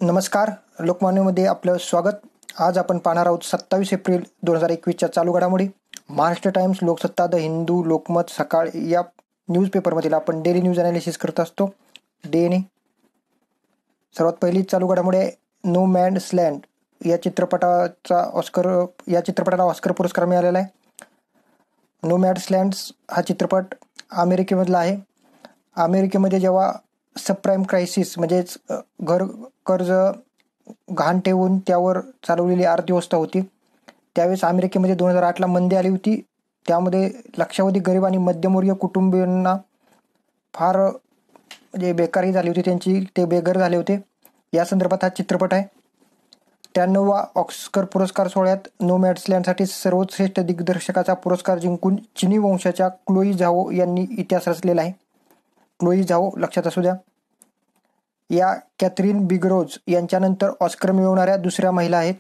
नमस्कार. लोकमान्यमध्ये आपलं स्वागत. आज आपण पाहणार आहोत 27 एप्रिल 2021च्या चालू घडामोडी. महाराष्ट्र टाइम्स, लोकसत्ता, द हिंदू, लोकमत, सकाळ या न्यूजपेपरमधील आपण डेली न्यूज अनालिसिस करत असतो डेने. सर्वात पहिली चालू घडामोडी आहे नोमॅड्सलँड या चित्रपटाला ऑस्कर पुरस्कार मिळालेला आहे. नोमॅड्सलँड हा चित्रपट अमेरिकेमधला आहे. अमेरिकेमध्ये जेव्हा सबप्राईम क्रायसिस म्हणजेच कर्ज गहाण ठेवून त्यावर चालवलेली अर्थव्यवस्था होती, त्यावेळेस अमेरिकेमध्ये 2008ला मंदी आली होती. त्यामध्ये लक्षावधी गरीब आणि मध्यमवर्गीय कुटुंबियांना फार बेकारी झाली होती, ते बेघर झाले होते. या संदर्भात हा चित्रपट आहे. 93वा ऑस्कर पुरस्कार सोहळ्यात नोमॅड्सलँडसाठी सर्वश्रेष्ठ दिग्दर्शकाचा पुरस्कार जिंकून चिनी वंशाच्या क्लोई झाओ यांनी इतिहास रचलेला आहे. क्लोई झाओ लक्षात असू द्या. या कॅथरीन बिगरोज यांच्यानंतर ऑस्कर मिळवणाऱ्या दुसऱ्या महिला आहेत.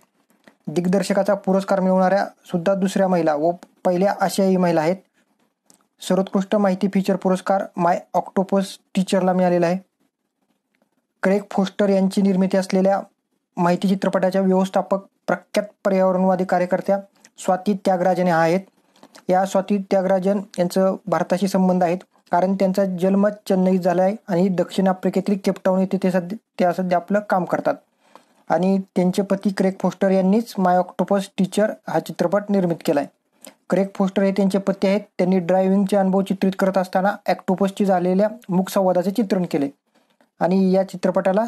दिग्दर्शकाचा पुरस्कार मिळवणाऱ्या सुद्धा दुसऱ्या महिला व पहिल्या आशियाई महिला आहेत. सर्वोत्कृष्ट माहिती फीचर पुरस्कार माय ऑक्टोपस टीचरला मिळालेला आहे. क्रेग फोस्टर यांची निर्मिती असलेल्या माहिती चित्रपटाच्या व्यवस्थापक प्रख्यात पर्यावरणवादी कार्यकर्त्या स्वाती त्यागराजन आहेत. या स्वाती त्यागराजन यांचं भारताशी संबंध आहेत, कारण त्यांचा जन्म चेन्नईत झाला आहे आणि दक्षिण आफ्रिकेतील केपटाऊन येथे त्या सध्या आपलं काम करतात. आणि त्यांचे पती क्रेग फोस्टर यांनीच माय ऑक्टोपस टीचर हा चित्रपट निर्मित केला आहे. क्रेग फोस्टर हे त्यांचे पती आहेत. त्यांनी ड्रायव्हिंगचे अनुभव चित्रित करत असताना ऑक्टोपसशी झालेल्या मूक संवादाचे चित्रण केले आणि या चित्रपटाला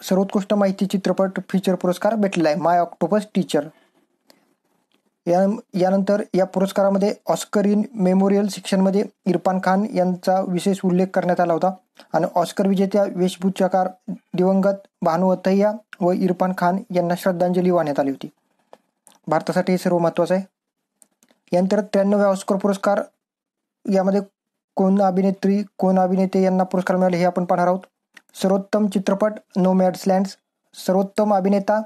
सर्वोत्कृष्ट माहिती चित्रपट फीचर पुरस्कार भेटलेला आहे, माय ऑक्टोपस टीचर. यानंतर या पुरस्कारामध्ये ऑस्कर इन मेमोरियल सेक्शनमध्ये इरफान खान यांचा विशेष उल्लेख करण्यात आला होता आणि ऑस्कर विजेत्या वेशभूषाकार दिवंगत भानू अथय्या व इरफान खान यांना श्रद्धांजली वाहण्यात आली होती. भारतासाठी हे सर्व महत्त्वाचं आहे. यानंतर 93व्या ऑस्कर पुरस्कार यामध्ये कोण अभिनेत्री कोण अभिनेते यांना पुरस्कार मिळाले हे आपण पाहणार आहोत. सर्वोत्तम चित्रपट नोमॅड्सलँड. सर्वोत्तम अभिनेता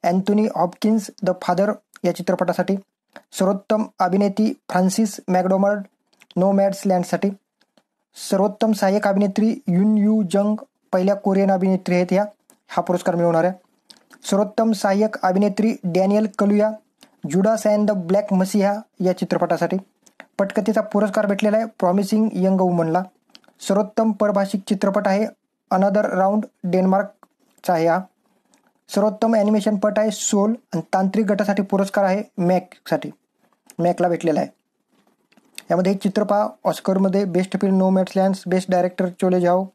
अँथोनी हॉपकिन्स द फादर या चित्रपटासाठी. सर्वोत्तम अभिनेती फ्रान्सिस मॅकडॉर्मंड नोमॅड्सलँडसाठी. सर्वोत्तम सहाय्यक अभिनेत्री युन यू जंग पहिल्या कोरियन अभिनेत्री आहेत हा पुरस्कार मिळवणाऱ्या. सर्वोत्तम सहाय्यक अभिनेत्री Daniel Kaluuya Judas and the black Masih या चित्रपटासाठी. पटकथेचा पुरस्कार भेटलेला आहे प्रॉमिसिंग यंग वुमनला. सर्वोत्तम परभाषिक चित्रपट आहे अनदर राऊंड डेन्मार्कचा आहे हा. सर्वोत्तम ॲनिमेशन पट आहे सोल आणि तांत्रिक गटासाठी पुरस्कार आहे मॅकला भेटलेला आहे. यामध्ये चित्रपट ऑस्करमध्ये best film Nomadland, best director Chloe Zhao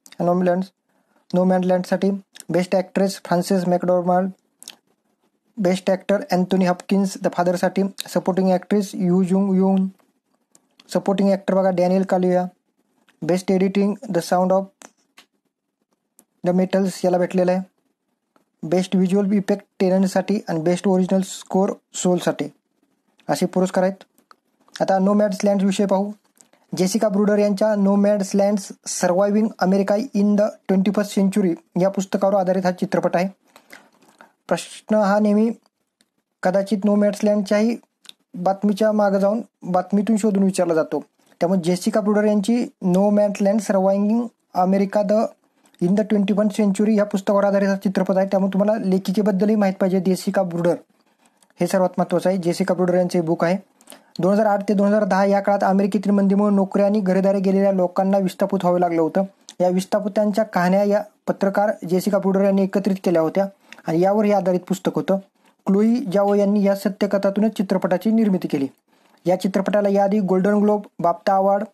नोमॅडलँडसाठी, best actress Frances McDormand, best actor Anthony Hopkins the फादरसाठी, supporting actress Yu Jung Youn, supporting actor बघा Daniel Kaluuya, best editing the sound of the metals याला भेटलेलं आहे. Best visual effect टेनंटसाठी आणि best original score सोलसाठी असे पुरस्कार आहेत. आता नोमॅड्सलँड विषय पाहू. जेसिका ब्रुडर यांच्या Nomadland surviving America in the 21st century या पुस्तकावर आधारित हा चित्रपट आहे. प्रश्न हा नेहमी कदाचित नोमॅड्सलँडच्याही बातमीच्या मागे जाऊन बातमीतून शोधून विचारला जातो. त्यामुळे जेसिका ब्रुडर यांची Nomadland surviving America in the 21st century या पुस्तकावर आधारित हा चित्रपट आहे. त्यामुळे तुम्हाला लेखिकेबद्दलही माहीत पाहिजे. जेसिका ब्रुडर हे सर्वात महत्त्वाचं आहे. जेसिका ब्रुडर यांचे बुक आहे. 2008 ते 2010 या काळात अमेरिकेतील मंदीमुळे नोकऱ्या आणि घरदारी गेलेल्या लोकांना विस्थापित व्हावं लागलं होतं. या विस्थापितांच्या कहाण्या या पत्रकार जेसिका ब्रुडर यांनी एकत्रित केल्या होत्या आणि यावर हे आधारित पुस्तक होतं. क्लोई झाओ यांनी या सत्यकथातूनच चित्रपटाची निर्मिती केली. या चित्रपटाला याआधी golden globe, BAFTA award,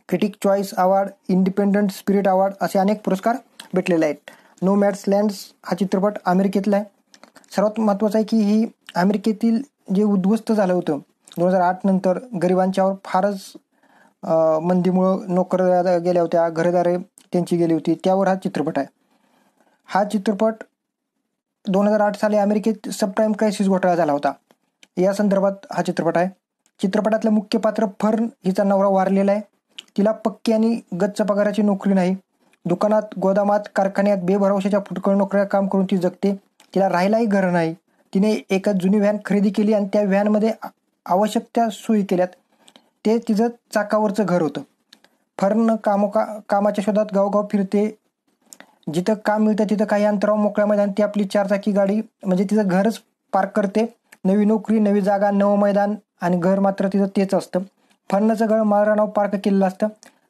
critic choice award, independent spirit award असे अनेक पुरस्कार भेटलेले आहेत. नोमॅड्सलँड हा चित्रपट अमेरिकेतला आहे. सर्वात महत्त्वाचं आहे की ही अमेरिकेतील जे उद्ध्वस्त झालं होतं 2008 नंतर, गरिबांच्यावर फारच मंदीमुळं नोकऱ्या गेल्या होत्या, घरदारे त्यांची गेली होती, त्यावर हा चित्रपट आहे. हा चित्रपट 2008 साली अमेरिकेत सबप्राईम क्रायसिस घोटाळा झाला होता, या संदर्भात हा चित्रपट आहे. चित्रपटातलं मुख्य पात्र फर्न हिचा नवरा वारलेला आहे. तिला पक्की आणि गच्च पगाराची नोकरी नाही. दुकानात, गोदामात, कारखान्यात बेभरवशाच्या फुटकळ नोकऱ्या काम करून ती जगते. तिला राहायलाही घर नाही. तिने एक जुनी व्हॅन खरेदी केली आणि त्या व्हॅनमध्ये आवश्यक त्या सोयी केल्यात. ते तिचं चाकावरचं घर होतं. फर्न कामाच्या शोधात गावगाव फिरते. जिथं काम मिळतं तिथं काही अंतरावर मोकळ्या मैदान ती आपली 4 चाकी गाडी म्हणजे तिचं घरच पार्क करते. नवी नोकरी, नवी जागा, नवं मैदान आणि घर मात्र तिथं तेच असतं. फर्नचं घर माळरानावर पार्क केलेलं असतं.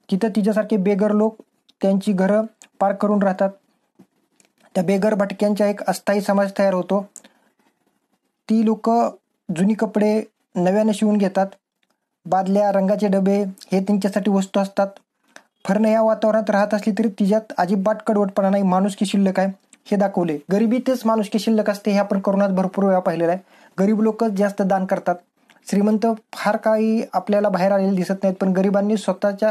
तिथं तिच्यासारखे बेगर लोक त्यांची घरं पार्क करून राहतात. त्या बेगर भटक्यांचा एक अस्थायी समाज तयार होतो. ती लोक जुनी कपडे नव्याने शिवून घेतात. बादल्या, रंगाचे डबे हे त्यांच्यासाठी वस्तू असतात. फर्न या वातावरणात राहत असली तरी तिच्यात अजिबात कडवटपणा नाही, माणुसकी शिल्लक आहे हे दाखवले. गरिबीतच माणुसकी शिल्लक असते हे आपण कोरोनात भरपूर वेळा पाहिलेलं आहे. गरीब लोकच जास्त दान करतात. श्रीमंत फार काही आपल्याला बाहेर आलेले दिसत नाहीत, पण गरिबांनी स्वतःच्या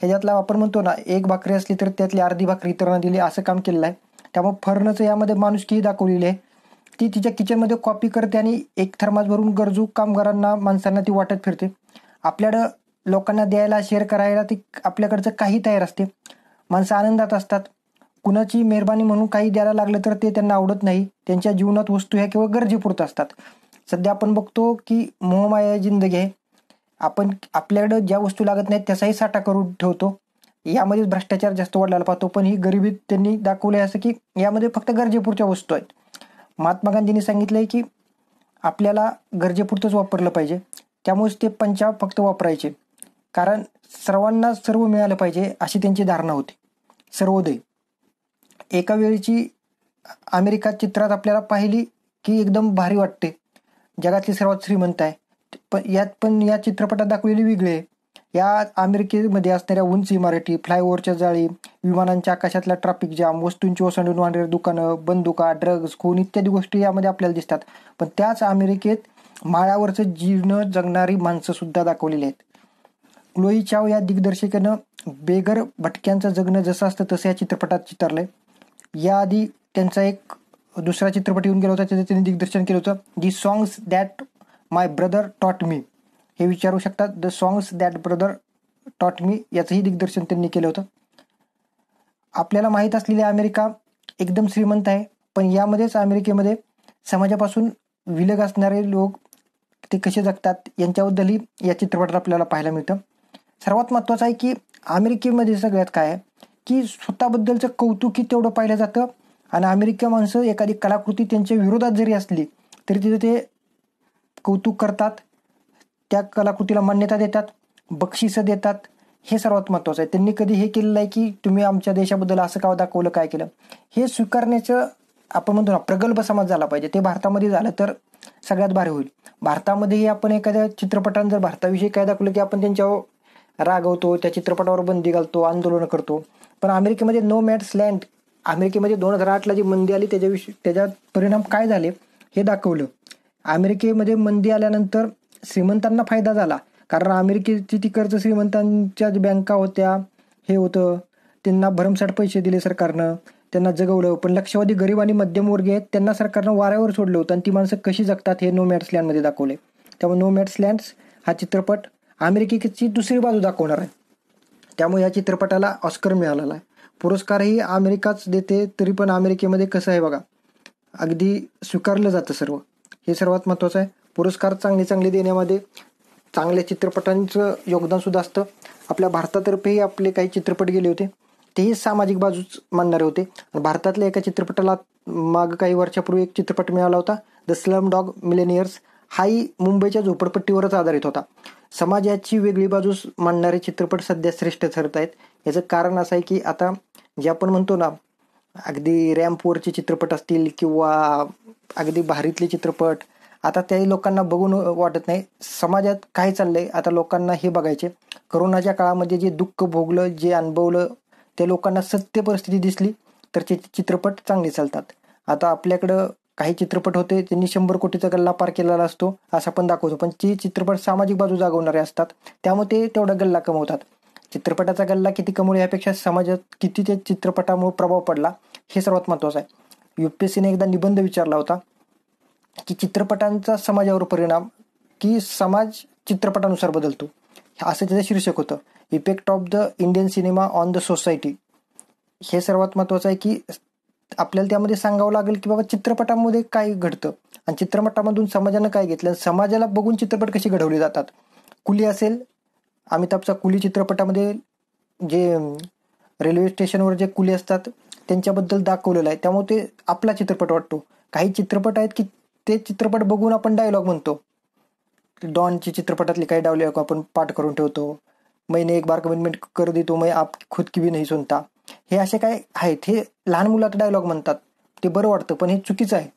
ह्याच्यातला आपण म्हणतो ना, एक भाकरी असली तर त्यातली अर्धी भाकरी इतरांना दिली असं काम केलेलं आहे. त्यामुळे फर्नचं यामध्ये माणुसकीही दाखवलेली आहे. ती तिच्या किचनमध्ये कॉपी करते आणि एक थर्मास भरून गरजू कामगारांना, माणसांना ती वाटत फिरते. आपल्याकडं लोकांना द्यायला, शेअर करायला ती आपल्याकडचं काही तयार असते. माणसं आनंदात असतात. कुणाची मेहरबानी म्हणून काही द्यायला लागलं तर ते त्यांना आवडत नाही. त्यांच्या जीवनात वस्तू ह्या केवळ गरजेपुरत असतात. सध्या आपण बघतो की मोहमाया जिंदगी आहे. आपण आपल्याकडं ज्या वस्तू लागत नाहीत त्याचाही साठा करून ठेवतो. यामध्येच भ्रष्टाचार जास्त वाढलेला पाहतो. पण ही गरिबी त्यांनी दाखवली असं की यामध्ये फक्त गरजेपुरच्या वस्तू आहेत. महात्मा गांधींनी सांगितलंय की आपल्याला गरजेपुरतंच वापरलं पाहिजे. त्यामुळेच ते पंजाब फक्त वापरायचे, कारण सर्वांना सर्व मिळालं पाहिजे अशी त्यांची धारणा होती. सर्वोदय. एका वेळीची अमेरिका चित्रात आपल्याला पाहिली की एकदम भारी वाटते. जगातली सर्वात श्रीमंत आहे. पण या चित्रपटात दाखवलेली वेगळी आहे. या अमेरिकेमध्ये असणाऱ्या उंच इमारती, फ्लायओव्हरच्या जाळी, विमानांच्या आकाशातला ट्रॅफिक जाम, वस्तूंची ओसंडून वाहणारी दुकानं, बंदुका, ड्रग्ज, खून इत्यादी गोष्टी यामध्ये आपल्याला दिसतात. पण त्याच अमेरिकेत माळावरचं जीर्ण जगणारी माणसं सुद्धा दाखवलेली आहेत. क्लोई चाव या दिग्दर्शकानं बेगर भटक्यांचं जगणं जसं असतं तसं या चित्रपटात चितारलंय. याआधी त्यांचा एक दुसरा चित्रपट येऊन गेला होता, त्याचं त्यांनी दिग्दर्शन केलं होतं, the songs that my brother taught me. हे विचारू शकतात, the songs that brother taught मी याचंही दिग्दर्शन त्यांनी केलं होतं. आपल्याला माहीत असलेली अमेरिका एकदम श्रीमंत आहे, पण यामध्येच अमेरिकेमध्ये समाजापासून विलग असणारे लोक ते कसे जगतात यांच्याबद्दलही या चित्रपटात आपल्याला पाहायला मिळतं. सर्वात महत्त्वाचं आहे की अमेरिकेमध्ये सगळ्यात काय आहे की स्वतःबद्दलचं कौतुकी तेवढं पाहिलं जातं. आणि अमेरिका माणसं एखादी कलाकृती त्यांच्या विरोधात जरी असली तरी तिथे ते कौतुक करतात, त्या कलाकृतीला मान्यता देतात, बक्षिसं देतात. हे सर्वात महत्त्वाचं आहे. त्यांनी कधी हे केलेलं आहे की तुम्ही आमच्या देशाबद्दल असं का दाखवलं, काय केलं, हे स्वीकारण्याचं आपण म्हणतो ना प्रगल्भ समाज झाला पाहिजे. ते भारतामध्ये झालं तर सगळ्यात भारी होईल. भारतामध्येही आपण एखाद्या चित्रपटानं जर भारताविषयी काय दाखवलं की आपण त्यांच्यावर रागवतो, त्या चित्रपटावर बंदी घालतो, आंदोलन करतो. पण अमेरिकेमध्ये नो मॅन्स लँड, अमेरिकेमध्ये 2008ला जी मंदी आली त्याच्या परिणाम काय झाले हे दाखवलं. अमेरिकेमध्ये मंदी आल्यानंतर श्रीमंतांना फायदा झाला, कारण अमेरिकेची तिकडचं श्रीमंतांच्या बँका होत्या, हे होतं, त्यांना भरमसाठ पैसे दिले सरकारनं, त्यांना जगवलं. पण लक्षावधी गरीब आणि मध्यमवर्गीय आहेत त्यांना सरकारनं वाऱ्यावर सोडलं होतं आणि ती माणसं कशी जगतात हे नो मॅन्स लँडमध्ये दाखवले. त्यामुळे नो मॅन्स लँड्स हा चित्रपट अमेरिकेची दुसरी बाजू दाखवणार आहे. त्यामुळे या चित्रपटाला ऑस्कर मिळालेला आहे. पुरस्कारही अमेरिकाच देते, तरी पण अमेरिकेमध्ये कसं आहे बघा, अगदी स्वीकारलं जातं सर्व. हे सर्वात महत्त्वाचं आहे. पुरस्कार चांगले देण्यामध्ये चांगल्या चित्रपटांचं योगदानसुद्धा असतं. आपल्या भारतातर्फेही आपले काही चित्रपट गेले होते, तेही सामाजिक बाजूच मानणारे होते. आणि भारतातल्या एका चित्रपटाला मागं काही वर्षापूर्वी एक चित्रपट मिळाला होता, द स्लम डॉग मिलेनियर्स. हाही मुंबईच्या झोपडपट्टीवरच आधारित होता. समाजाची वेगळी बाजू मांडणारे चित्रपट सध्या श्रेष्ठ ठरत आहेत. याचं कारण असं आहे की आता जे आपण म्हणतो ना, अगदी रॅम्पवरचे चित्रपट असतील किंवा अगदी भारीतले चित्रपट, आता त्याही लोकांना बघून वाटत नाही. समाजात काय चाललंय आता लोकांना हे बघायचे. करोनाच्या काळामध्ये जे दुःख भोगलं, जे अनुभवलं, त्या लोकांना सत्य परिस्थिती दिसली तर ते चित्रपट चांगले चालतात. आता आपल्याकडं काही चित्रपट होते त्यांनी 100 कोटीचा गल्ला पार केलेला असतो असं आपण दाखवतो, पण ते चित्रपट सामाजिक बाजू जागवणारे असतात, त्यामुळे ते तेवढा गल्ला कमवतात. चित्रपटाचा गल्ला किती कमवला यापेक्षा समाजात किती त्या चित्रपटामुळे प्रभाव पडला हे सर्वात महत्त्वाचं आहे. UPSCने एकदा निबंध विचारला होता की चित्रपटांचा समाजावर परिणाम, की समाज चित्रपटानुसार बदलतो, असं त्याचं शीर्षक होतं, effect of the Indian cinema on the society. हे सर्वात महत्त्वाचं आहे की आपल्याला त्यामध्ये सांगावं लागेल की बाबा चित्रपटामध्ये काय घडतं आणि चित्रपटामधून समाजानं काय घेतलं, समाजाला बघून चित्रपट कसे घडवले जातात. कुली असेल, अमिताभचा कुली चित्रपटामध्ये जे रेल्वे स्टेशनवर जे कुली असतात त्यांच्याबद्दल दाखवलेलं आहे, त्यामुळे ते आपला चित्रपट वाटतो. काही चित्रपट आहेत की ते चित्रपट बघून आपण डायलॉग म्हणतो. डॉनची चित्रपटातले काही डायलॉग आपण पाठ करून ठेवतो. मैंने एक बार कमिटमेंट कर दी तो मैं आप खुद की भी नहीं सुनता. हे असे काय आहेत, हे लहान मुलात डायलॉग म्हणतात, ते बरं वाटतं, पण हे चुकीचं आहे.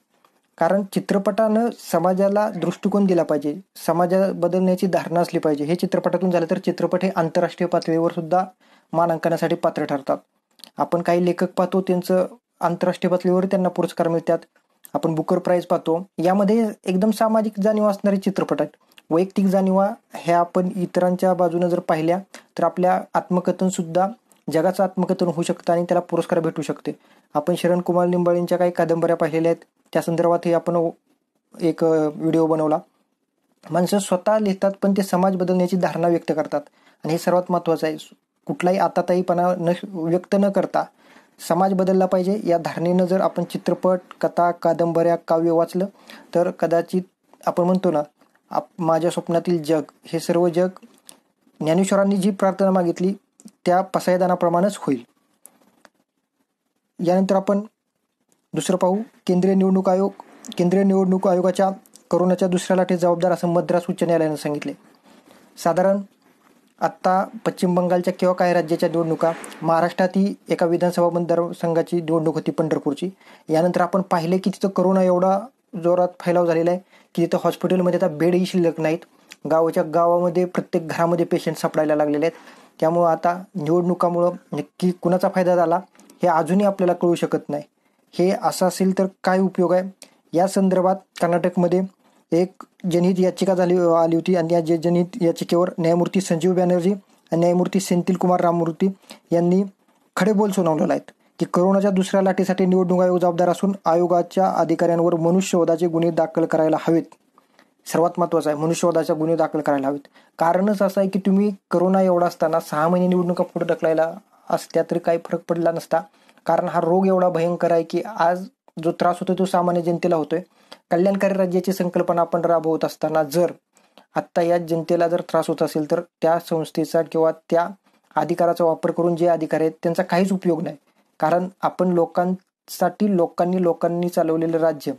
कारण चित्रपटानं समाजाला दृष्टिकोन दिला पाहिजे, समाजा बदलण्याची धारणा असली पाहिजे. हे चित्रपटातून झालं तर चित्रपट हे आंतरराष्ट्रीय पातळीवर सुद्धा मानांकनासाठी पात्र ठरतात. आपण काही लेखक पाहतो, त्यांचं आंतरराष्ट्रीय पातळीवर त्यांना पुरस्कार मिळतात. आपण बुकर प्राइज पाहतो. यामध्ये एकदम सामाजिक जाणीव असणारे चित्रपट आहेत. वैयक्तिक जाणीवा ह्या आपण इतरांच्या बाजूने जर पाहिल्या तर आपल्या आत्मकथन सुद्धा जगाचं आत्मकथन होऊ शकतं आणि त्याला पुरस्कार भेटू शकते. आपण शरण कुमार लिंबाळींच्या काही कादंबऱ्या पाहिलेल्या आहेत, त्या संदर्भातही आपण एक व्हिडिओ बनवला. माणसं स्वतः लिहितात पण ते समाज बदलण्याची धारणा व्यक्त करतात आणि हे सर्वात महत्त्वाचं आहे. कुठलाही आताताईपणा व्यक्त न करता समाज बदलला पाहिजे या धारणेनं जर आपण चित्रपट, कथा, कादंबऱ्या, काव्य वाचलं तर कदाचित आपण म्हणतो ना, माझ्या स्वप्नातील जग, हे सर्व जग ज्ञानेश्वरांनी जी प्रार्थना मागितली त्या पसायदानाप्रमाणेच होईल. यानंतर आपण दुसरं पाहू, केंद्रीय निवडणूक आयोग. केंद्रीय निवडणूक आयोगाच्या कोरोनाच्या दुसऱ्या लाटेत जबाबदार असं मद्रास उच्च न्यायालयानं सांगितले. साधारण आत्ता पश्चिम बंगालच्या किंवा काही राज्याच्या निवडणुका, महाराष्ट्रातही एका विधानसभा मतदारसंघाची निवडणूक होती पंढरपूरची. यानंतर आपण पाहिले की तिथं कोरोना एवढा जोरात फैलाव झालेला आहे की तिथं हॉस्पिटलमध्ये आता बेडही शिल्लक नाहीत. गावाच्या गावामध्ये प्रत्येक घरामध्ये पेशंट सापडायला लागलेले आहेत. त्यामुळं आता निवडणुकामुळं नक्की कुणाचा फायदा झाला हे अजूनही आपल्याला कळू शकत नाही. हे असं असेल तर काय उपयोग आहे. या संदर्भात कर्नाटकमध्ये एक जनहित याचिका आली होती आणि या जनहित याचिकेवर न्यायमूर्ती संजीव बॅनर्जी आणि न्यायमूर्ती सेंथिल कुमार राममूर्ती यांनी खडे बोल सुनावलेले आहेत की कोरोनाच्या दुसऱ्या लाटेसाठी निवडणूक आयोग जबाबदार असून आयोगाच्या अधिकाऱ्यांवर मनुष्यवधाचे गुन्हे दाखल करायला हवेत. सर्वात महत्त्वाचं आहे, मनुष्यवधाचे गुन्हे दाखल करायला हवेत. कारणच असं आहे की तुम्ही कोरोना एवढा असताना 6 महिने निवडणुका पुढे ढकलायला असत्या तरी काही फरक पडला नसता. कारण हा रोग एवढा भयंकर आहे की आज जो त्रास होतोय तो सामान्य जनतेला होतोय. कल्याणकारी राज्याची संकल्पना आपण राबवत असताना जर आत्ता या जनतेला जर त्रास होत असेल तर त्या संस्थेचा किंवा त्या अधिकाराचा वापर करून जे अधिकारी आहेत त्यांचा काहीच उपयोग नाही. कारण आपण लोकांनी चालवलेलं राज्य,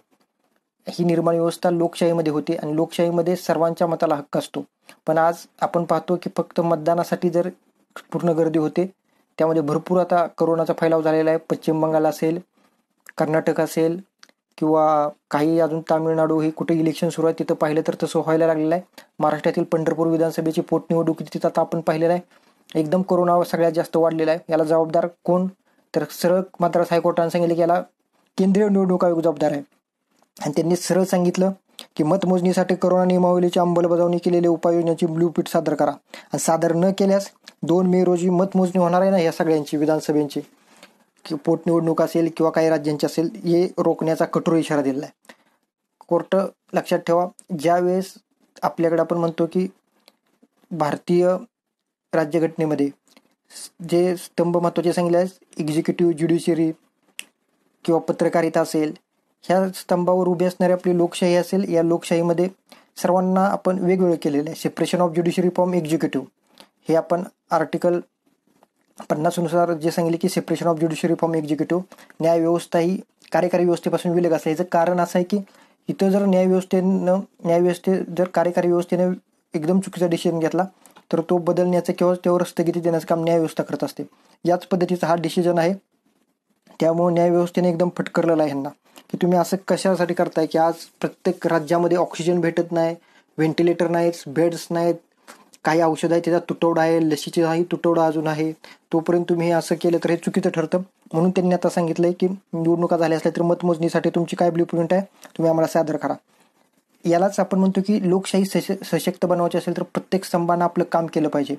ही निर्माण व्यवस्था लोकशाहीमध्ये होती आणि लोकशाहीमध्ये सर्वांच्या मताला हक्क असतो. पण आज आपण पाहतो की फक्त मतदानासाठी जर पूर्ण गर्दी होते. त्यामध्ये भरपूर आता कोरोनाचा फैलाव झालेला आहे. पश्चिम बंगाल असेल, कर्नाटक असेल किंवा काही अजून तामिळनाडू, हे कुठे इलेक्शन सुरू आहे तिथं पाहिलं तर तसं व्हायला लागलेलं आहे. महाराष्ट्रातील पंढरपूर विधानसभेची पोटनिवडणूक तिथं आता आपण पाहिलेलं आहे. एकदम कोरोना सगळ्यात जास्त वाढलेला आहे. याला जबाबदार कोण तर सरळ मद्रास हायकोर्टाने सांगितलं की याला केंद्रीय निवडणूक आयोग जबाबदार आहे. आणि त्यांनी सरळ सांगितलं की मतमोजणीसाठी कोरोना नियमावलीची अंमलबजावणी केलेल्या उपाययोजनांची ब्लूप्रिंट सादर करा. आणि सादर न केल्यास 2 मे रोजी मतमोजणी होणार आहे ना या सगळ्यांची, विधानसभेची, पोटनिवडणूक असेल किंवा काही राज्यांची असेल, हे रोखण्याचा कठोर इशारा दिलेला आहे. कोर्ट लक्षात ठेवा, ज्यावेळेस आपल्याकडे आपण म्हणतो की भारतीय राज्यघटनेमध्ये जे स्तंभ महत्त्वाचे सांगितले आहेत, एक्झिक्युटिव्ह, ज्युडिशियरी किंवा पत्रकारिता असेल, ह्या स्तंभावर उभी असणारी आपली लोकशाही असेल, या लोकशाहीमध्ये सर्वांना आपण वेगवेगळं केलेलं आहे. Separation of judiciary from executive, हे आपण आर्टिकल 50 नुसार जे सांगितले की separation of judiciary from executive, न्यायव्यवस्था ही कार्यकारी व्यवस्थेपासून विलग असते. याचं कारण असं आहे की इथं जर न्यायव्यवस्थे जर कार्यकारी व्यवस्थेने एकदम चुकीचा डिसिजन घेतला तर तो बदलण्याचं किंवा त्यावर स्थगिती देण्याचं काम न्यायव्यवस्था करत असते. याच पद्धतीचा हा डिसिजन आहे. त्यामुळे न्यायव्यवस्थेने एकदम फटकारलेलं आहे ह्यांना की तुम्ही असं कशासाठी करताय की आज प्रत्येक राज्यामध्ये ऑक्सिजन भेटत नाही, व्हेंटिलेटर नाहीत, बेड्स नाहीत, काही औषध आहे त्याचा तुटवडा आहे, लसीचाही तुटवडा अजून आहे. तोपर्यंत तुम्ही हे असं केलं तर हे चुकीचं ठरतं. म्हणून त्यांनी आता सांगितलंय की निवडणुका झाल्या असल्या तर मतमोजणीसाठी तुमची काय ब्लूप्रिंट आहे तुम्ही आम्हाला सादर करा. यालाच आपण म्हणतो की लोकशाही सशक्त बनवायची असेल तर प्रत्येक स्तंभानं आपलं काम केलं पाहिजे.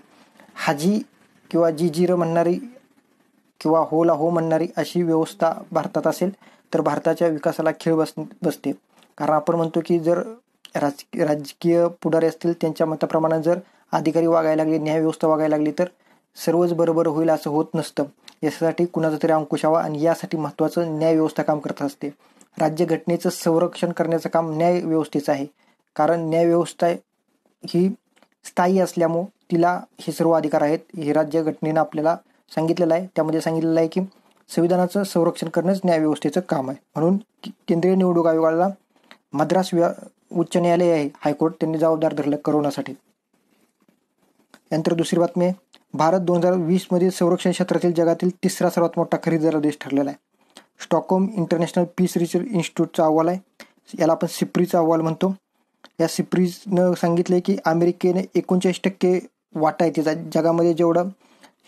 हाजी किंवा जी म्हणणारी किंवा होला हो म्हणणारी अशी व्यवस्था भारतात असेल तर भारताच्या विकासाला खीळ बसते. कारण आपण म्हणतो की जर राजकीय पुढारी असतील त्यांच्या मताप्रमाणे जर अधिकारी वागायला लागले, न्यायव्यवस्था वागायला लागली तर सर्वच बरोबर होईल असं होत नसतं. यासाठी कुणाचा तरी अंकुश हवा आणि यासाठी महत्त्वाचं न्यायव्यवस्था काम करत असते. राज्यघटनेचं संरक्षण करण्याचं काम न्यायव्यवस्थेचं आहे. कारण न्यायव्यवस्था ही स्थायी असल्यामुळं तिला हे सर्व अधिकार आहेत. हे राज्यघटनेनं आपल्याला सांगितलेलं आहे. त्यामध्ये सांगितलेलं आहे की संविधानाचं संरक्षण करणंच न्यायव्यवस्थेचं काम आहे. म्हणून केंद्रीय निवडणूक आयोगाला मद्रास उच्च न्यायालय आहे, हायकोर्ट, त्यांनी जबाबदार धरलं करोनासाठी. यानंतर दुसरी बातमी आहे, भारत 2020 मध्ये संरक्षण क्षेत्रातील जगातील तिसरा सर्वात मोठा खरेदीदार देश ठरलेला आहे. स्टॉकहोम इंटरनॅशनल पीस रिसर्च इन्स्टिट्यूटचा अहवाल आहे, याला आपण सिप्रीचा अहवाल म्हणतो. या सिप्रीजनं सांगितले की अमेरिकेने 39% वाटा आहे तिचा जगामध्ये, जेवढं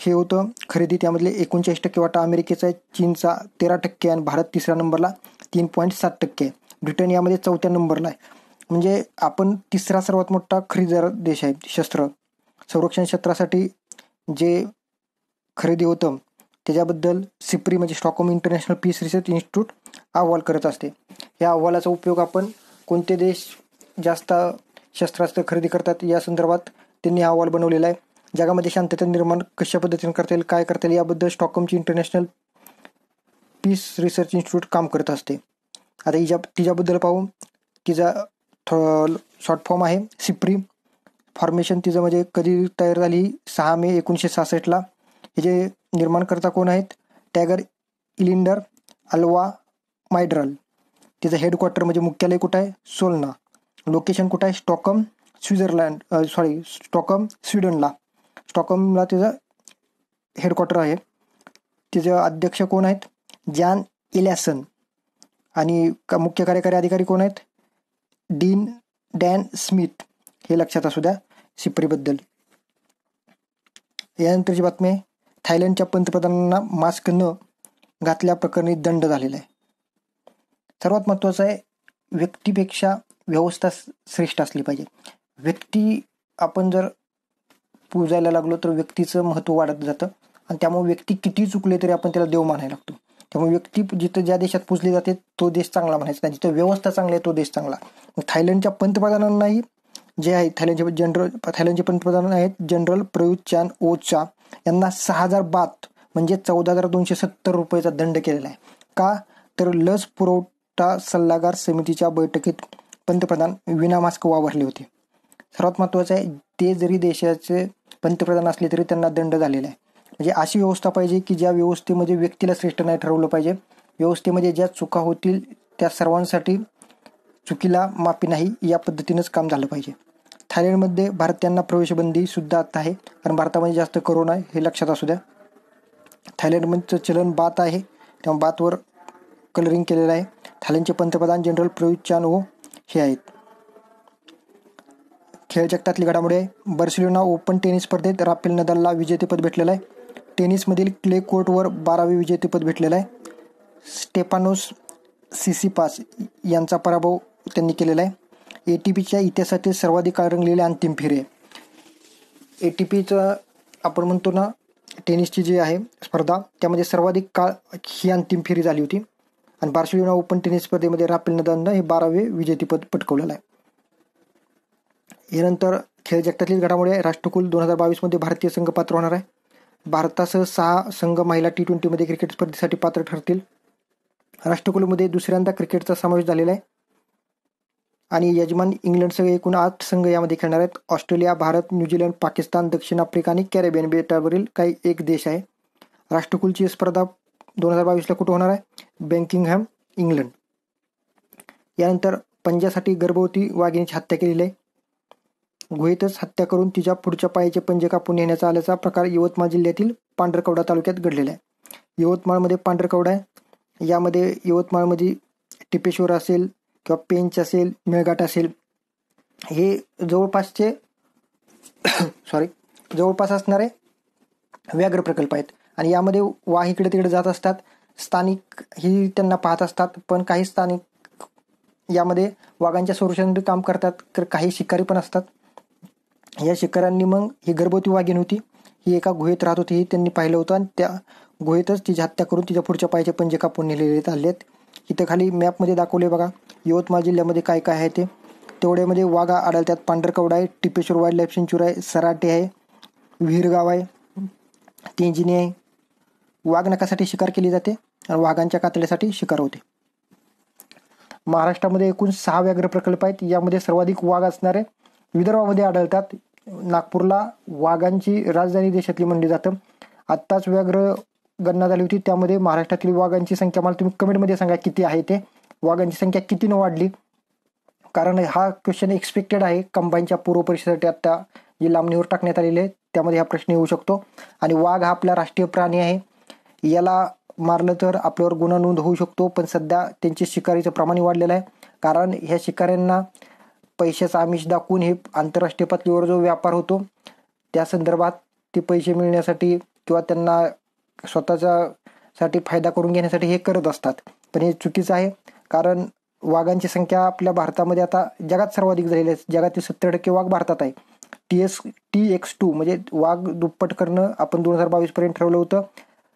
हे होतं खरेदी त्यामधले 39% वाटा अमेरिकेचा आहे, चीनचा 13% आणि भारत तिसऱ्या नंबरला 3.7% आहे. ब्रिटन यामध्ये 4थ्या नंबरला आहे. म्हणजे आपण तिसरा सर्वात मोठा खरेदीदार देश आहे. शस्त्र संरक्षण क्षेत्रासाठी जे खरेदी होतं त्याच्याबद्दल सिप्री म्हणजे Stockholm International Peace Research Institute अहवाल करत असते. या अहवालाचा उपयोग आपण कोणते देश जास्त शस्त्रास्त्र खरेदी करतात या संदर्भात त्यांनी अहवाल बनवलेला आहे. जगामध्ये शांतता निर्माण कशा पद्धतीने करता येईल, काय करता येईल याबद्दल स्टॉकहोमची इंटरनॅशनल पीस रिसर्च इन्स्टिट्यूट काम करत असते. आता तिच्याबद्दल पाहू. तिचा शॉर्ट फॉर्म आहे सिप्री. फॉर्मेशन तिचं म्हणजे कधी तयार झाली, 6 मे 1966ला. हे जे निर्माणकर्ता कोण आहेत, टॅगर इलिंडर अल्वा मायड्रल. तिचं हेडक्वार्टर म्हणजे मुख्यालय कुठं आहे, सोलना. लोकेशन कुठं आहे, स्टॉकहोम स्वीडनला. स्टॉकहोमला तिचं हेडक्वार्टर आहे. तिचे अध्यक्ष कोण आहेत, जॅन इलॅसन. आणि मुख्य कार्यकारी अधिकारी कोण आहेत, डॅन स्मिथ. हे लक्षात असू द्या सिप्रीबद्दल. यानंतरची बातमी आहे, थायलंडच्या पंतप्रधानांना मास्क न घातल्याप्रकरणी दंड झालेला आहे. सर्वात महत्त्वाचं आहे, व्यक्तीपेक्षा व्यवस्था श्रेष्ठ असली पाहिजे. व्यक्ती आपण जर पूजायला लागलो तर व्यक्तीचं महत्त्व वाढत जातं आणि त्यामुळे व्यक्ती किती चुकले तरी आपण त्याला देव मानायला लागतो. त्यामुळे व्यक्ती जिथं ज्या देशात पूजली जाते तो देश चांगला म्हणायचा नाही, जिथं व्यवस्था चांगली आहे तो देश चांगला. थायलंडच्या पंतप्रधानांनाही जे आहेत, थायलंडचे पंतप्रधान आहेत जनरल प्रयुत चान ओ चा, यांना 6,000 बाथ म्हणजे 14,270 रुपयाचा दंड केलेला आहे. का तर लस पुरवठा सल्लागार समितीच्या बैठकीत पंतप्रधान विना मास्क वावरले होते. सर्वात महत्त्वाचं आहे, ते जरी देशाचे पंतप्रधान असले तरी त्यांना दंड झालेला आहे. म्हणजे अशी व्यवस्था पाहिजे की ज्या व्यवस्थेमध्ये व्यक्तीला श्रेष्ठ नाही ठरवलं पाहिजे. व्यवस्थेमध्ये ज्या चुका होतील त्या सर्वांसाठी चुकीला माफी नाही, या पद्धतीनंच काम झालं पाहिजे. थायलंडमध्ये भारतीयांना प्रवेशबंदी सुद्धा आता आहे, कारण भारतामध्ये जास्त कोरोना आहे, हे लक्षात असू द्या. थायलंडमधचं चलन बात आहे, तेव्हा बातवर कलरिंग केलेलं आहे. थायलंडचे पंतप्रधान जनरल प्रयुत चान ओ हे आहेत. खेळ जगतातली घडामोडी आहे, बार्सिलोना ओपन टेनिस स्पर्धेत राफेल नदालला विजेतेपद भेटलेलं आहे. टेनिसमधील क्ले कोर्टवर 12वे विजेतेपद भेटलेलं आहे. स्टेफानोस सिसिपास यांचा पराभव त्यांनी केलेला आहे. ATPच्या इतिहासातील सर्वाधिक काळ रंगलेली अंतिम फेरी आहे. ATPचं आपण म्हणतो ना टेनिसची जी आहे स्पर्धा, त्यामध्ये सर्वाधिक काळ ही अंतिम फेरी झाली होती. आणि बार्सिलोना ओपन टेनिस स्पर्धेमध्ये राफेल नदालनं हे 12वे विजेतेपद पटकवलेलं आहे. यानंतर खेळ जगतातली घडामोडी आहे, राष्ट्रकुल 2022 मध्ये भारतीय संघ पात्र होणार आहे. भारतासह 6 संघ महिला T20 मध्ये क्रिकेट स्पर्धेसाठी पात्र ठरतील. राष्ट्रकुलमध्ये दुसऱ्यांदा क्रिकेटचा समावेश झालेला आहे आणि यजमान इंग्लंडसह एकूण 8 संघ यामध्ये खेळणार आहेत. ऑस्ट्रेलिया, भारत, न्यूझीलंड, पाकिस्तान, दक्षिण आफ्रिका आणि कॅरेबियन बेटावरील काही एक देश आहे. राष्ट्रकुलची स्पर्धा 2022ला कुठं होणार आहे, बर्मिंगहॅम, इंग्लंड. यानंतर पंजासाठी गर्भवती वाघिणीची हत्या केलेली आहे. गुहेतच हत्या करून तिच्या पुढच्या पायाचे पंजे कापून नेण्याचा आल्याचा प्रकार यवतमाळ जिल्ह्यातील पांढरकवडा तालुक्यात घडलेला आहे. यवतमाळमध्ये पांढरकवडा आहे. यामध्ये यवतमाळमध्ये टिपेश्वर असेल किंवा पेंच असेल, मेळघाट असेल, हे जवळपास असणारे व्याघ्र प्रकल्प आहेत. आणि यामध्ये वाघ इकडे तिकडे जात असतात. स्थानिक ही त्यांना पाहत असतात, पण काही स्थानिक यामध्ये वाघांच्या संरक्षणासाठी काम करतात, तर काही शिकारी पण असतात. या शिकाऱ्यांनी मग ही गर्भवती वाघीण होती, ही एका गुहेत राहत होती, ही त्यांनी पाहिलं होतं आणि त्या गुहेतच तिची हत्या करून तिच्या पुढच्या पायाचे पंजे कापून नेलेले आले आहेत. इथं खाली मॅपमध्ये दाखवले बघा यवतमाळ जिल्ह्यामध्ये काय काय आहे ते. तेवढ्यामध्ये वाघा आढळतात. पांढरकवडा आहे, टिपेश्वर वाईल्ड लाईफ सेंच्युरी आहे, सराटे आहे, विहीरगाव आहे, तेंजिनी आहे. वाघ नकासाठी शिकार केली जाते आणि वाघांच्या कातड्यासाठी शिकार होते. महाराष्ट्रामध्ये एकूण 6 व्याघ्र प्रकल्प आहेत. यामध्ये सर्वाधिक वाघ असणारे विदर्भामध्ये आढळतात. नागपूरला वाघांची राजधानी देशातली म्हणली जातं. आत्ताच व्याघ्र गणना झाली होती, त्यामध्ये महाराष्ट्रातील वाघांची संख्या मला तुम्ही कमेंटमध्ये सांगा किती आहे ते, वाघांची संख्या कितीनं वाढली, कारण हा क्वेश्चन एक्सपेक्टेड आहे. कंबाईनच्या पूर्व परीक्षेसाठी आता जी लांबणीवर टाकण्यात आलेली आहे त्यामध्ये हा प्रश्न येऊ शकतो. आणि वाघ हा आपला राष्ट्रीय प्राणी आहे, याला मारलं तर आपल्यावर गुन्हा नोंद होऊ शकतो. पण सध्या त्यांचे शिकारीचं प्रमाण वाढलेलं आहे, कारण ह्या शिकाऱ्यांना पैशाचा आमिष दाखवून हे आंतरराष्ट्रीय पातळीवर जो व्यापार होतो त्या संदर्भात ते पैसे मिळण्यासाठी किंवा त्यांना स्वतःचा फायदा करून घेण्यासाठी हे करत असतात. पण हे चुकीचं आहे, कारण वाघांची संख्या आपल्या भारतामध्ये आता जगात सर्वाधिक झालेली आहे. जगातील 70% वाघ भारतात आहे. TX2 म्हणजे वाघ दुप्पट करणं आपण 2022 पर्यंत ठरवलं होतं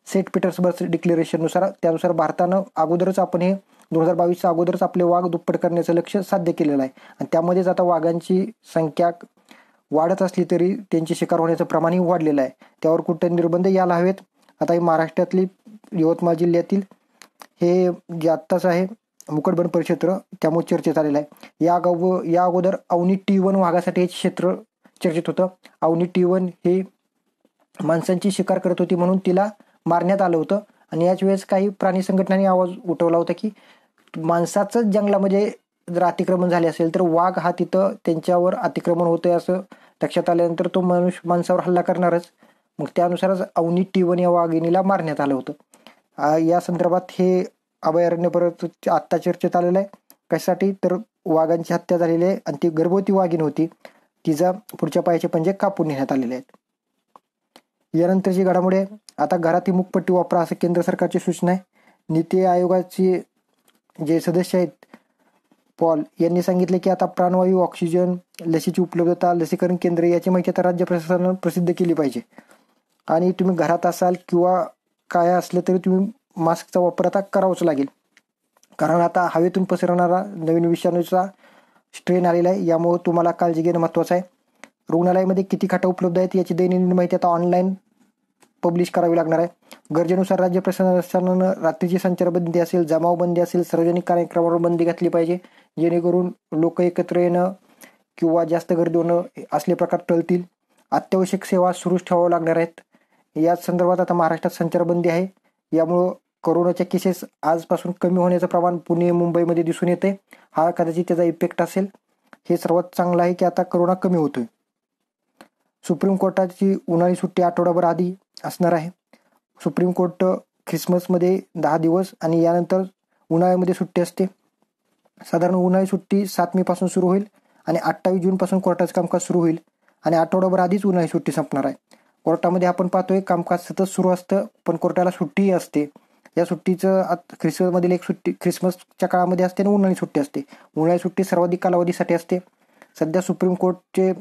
सेंट पीटर्सबर्ग डिक्लेरेशननुसार. त्यानुसार भारतानं अगोदरच आपण हे 2022च्या अगोदरच आपले वाघ दुप्पट करण्याचं लक्ष्य साध्य केलेलं आहे. आणि त्यामध्येच आता वाघांची संख्या वाढत असली तरी त्यांची शिकार होण्याचं प्रमाणही वाढलेलं आहे. त्यावर कुठे निर्बंध यायला हवेत. आता ही महाराष्ट्रातली यवतमाळ जिल्ह्यातील हे जे आत्ताच आहे मुकुटबन परिक्षेत्र, त्यामुळे चर्चेत आलेलं आहे. या अगोदर अवनी T1 वाघासाठी हे क्षेत्र चर्चेत होतं. अवनी T1 हे माणसांची शिकार करत होती म्हणून तिला मारण्यात आलं होतं. आणि याच वेळेस काही प्राणी संघटनांनी आवाज उठवला होता की माणसाचंच जंगलामध्ये जर अतिक्रमण झाले असेल तर वाघ हा तिथं त्यांच्यावर अतिक्रमण होतंय असं लक्षात आल्यानंतर तो माणसावर हल्ला करणारच. मग त्यानुसारच अवनी T1 या वाघिणीला मारण्यात आलं होतं. या संदर्भात हे अभयारण्य परत आत्ता चर्चेत आलेलं आहे. कशासाठी तर वाघांची हत्या झालेली आहे आणि ती गर्भवती वाघीण होती, तिचा पुढच्या पायाचे पंजे कापून नेण्यात आलेले आहेत. यानंतरची घडामोडी आहे, आता घरातील मूकपट्टी वापरा असं केंद्र सरकारची सूचना आहे. नीती आयोगाचे जे सदस्य आहेत पॉल यांनी सांगितले की आता प्राणवायू, ऑक्सिजन, लसीची उपलब्धता, लसीकरण केंद्र याची माहिती आता राज्य प्रशासनानं प्रसिद्ध केली पाहिजे. आणि तुम्ही घरात असाल किंवा काय असलं तरी तुम्ही मास्कचा वापर आता करावाच लागेल, कारण आता हवेतून पसरणारा नवीन विषाणूचा स्ट्रेन आलेला आहे. यामुळे तुम्हाला काळजी घेणं महत्त्वाचं आहे. रुग्णालयामध्ये किती खाटा उपलब्ध आहेत याची दैनंदिन माहिती आता ऑनलाईन पब्लिश करावी लागणार आहे. गरजेनुसार राज्य प्रशासनानं रात्रीची संचारबंदी असेल, जमावबंदी असेल, सार्वजनिक कार्यक्रमावर बंदी घातली पाहिजे, जेणेकरून लोक एकत्र येणं किंवा जास्त गर्दी होणं असले प्रकार टळतील. अत्यावश्यक सेवा सुरूच ठेवाव्या लागणार आहेत. याच संदर्भात आता महाराष्ट्रात संचारबंदी आहे. यामुळं कोरोनाच्या केसेस आजपासून कमी होण्याचं प्रमाण पुणे, मुंबईमध्ये दिसून येते. हा कदाचित त्याचा इफेक्ट असेल. हे सर्वात चांगलं आहे की आता कोरोना कमी होतोय. सुप्रीम कोर्टाची उन्हाळी सुट्टी आठवडाभर आधी असणार आहे. सुप्रीम कोर्ट ख्रिसमसमध्ये 10 दिवस आणि यानंतर उन्हाळ्यामध्ये सुट्टी असते. साधारण उन्हाळी सुट्टी 7 मे पासून सुरू होईल आणि 28 जून पासून कोर्टाचं कामकाज सुरू होईल आणि आठवडाभर आधीच उन्हाळी सुट्टी संपणार आहे. कोर्टामध्ये आपण पाहतोय कामकाज सतत सुरू असतं, पण कोर्टाला सुट्टीही असते. या सुट्टीचं ख्रिसमसमधील एक सुट्टी ख्रिसमसच्या काळामध्ये असते आणि उन्हाळी सुट्टी असते. उन्हाळी सुट्टी सर्वाधिक कालावधीसाठी असते. सध्या सुप्रीम कोर्टचे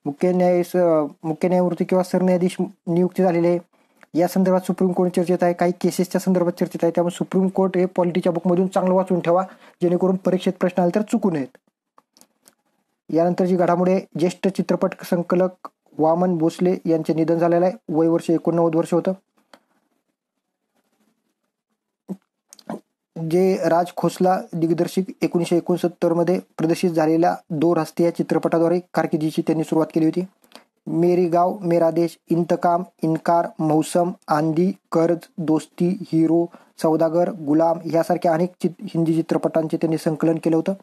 मुख्य न्यायमूर्ती किंवा सरन्यायाधीश नियुक्ती झालेले आहे. या संदर्भात सुप्रीम कोर्ट चर्चेत आहे, काही केसेसच्या संदर्भात चर्चेत आहे. त्यामुळे सुप्रीम कोर्ट हे पॉलिटीच्या बुकमधून चांगलं वाचून ठेवा, जेणेकरून परीक्षेत प्रश्न आले तर चुकू नयेत. यानंतरची घडामोडी, ज्येष्ठ चित्रपट संकलक वामन भोसले यांचे निधन झालेलं आहे. वय वर्ष 89 वर्ष होतं. जे राज खोसला दिग्दर्शित 1969 मध्ये प्रदर्शित झालेल्या 2 रस्ते या चित्रपटाद्वारे कारकिर्दीची त्यांनी सुरुवात केली होती. मेरी गाव मेरा देश, इंतकाम, इनकार, मौसम, आंधी, कर्ज, दोस्ती, हिरो, सौदागर, गुलाम यासारख्या अनेक हिंदी चित्रपटांचे त्यांनी संकलन केलं होतं.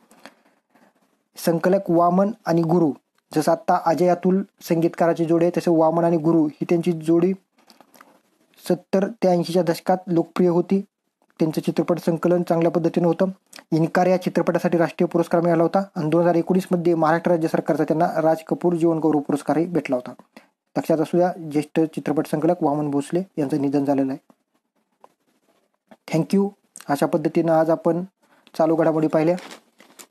संकलक वामन आणि गुरु, जसं आता अजय अतुल संगीतकाराची जोडी आहे तसे वामन आणि गुरु ही त्यांची जोडी 70 ते 80च्या दशकात लोकप्रिय होती. त्यांचं चित्रपट संकलन चांगल्या पद्धतीनं होतं. इनकार या चित्रपटासाठी राष्ट्रीय पुरस्कार मिळाला होता आणि 2019 मध्ये महाराष्ट्र राज्य सरकारचा त्यांना राज कपूर जीवन गौरव पुरस्कारही भेटला होता. लक्षात असू द्या, ज्येष्ठ चित्रपट संकलक वामन भोसले यांचं निधन झालेलं आहे. थँक्यू. अशा पद्धतीनं आज आपण चालू घडामोडी पाहिल्या.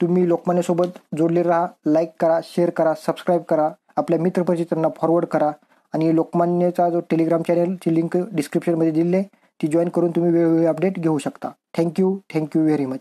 तुम्ही लोकमान्यसोबत जोडले राहा. लाईक करा, शेअर करा, सबस्क्राईब करा, आपल्या मित्रपरिचितांना फॉरवर्ड करा आणि लोकमान्यचा जो टेलिग्राम चॅनलची लिंक डिस्क्रिप्शनमध्ये दिली आहे ती जॉईन करून तुम्ही वेगवेगळे अपडेट घेऊ शकता. Thank you very much.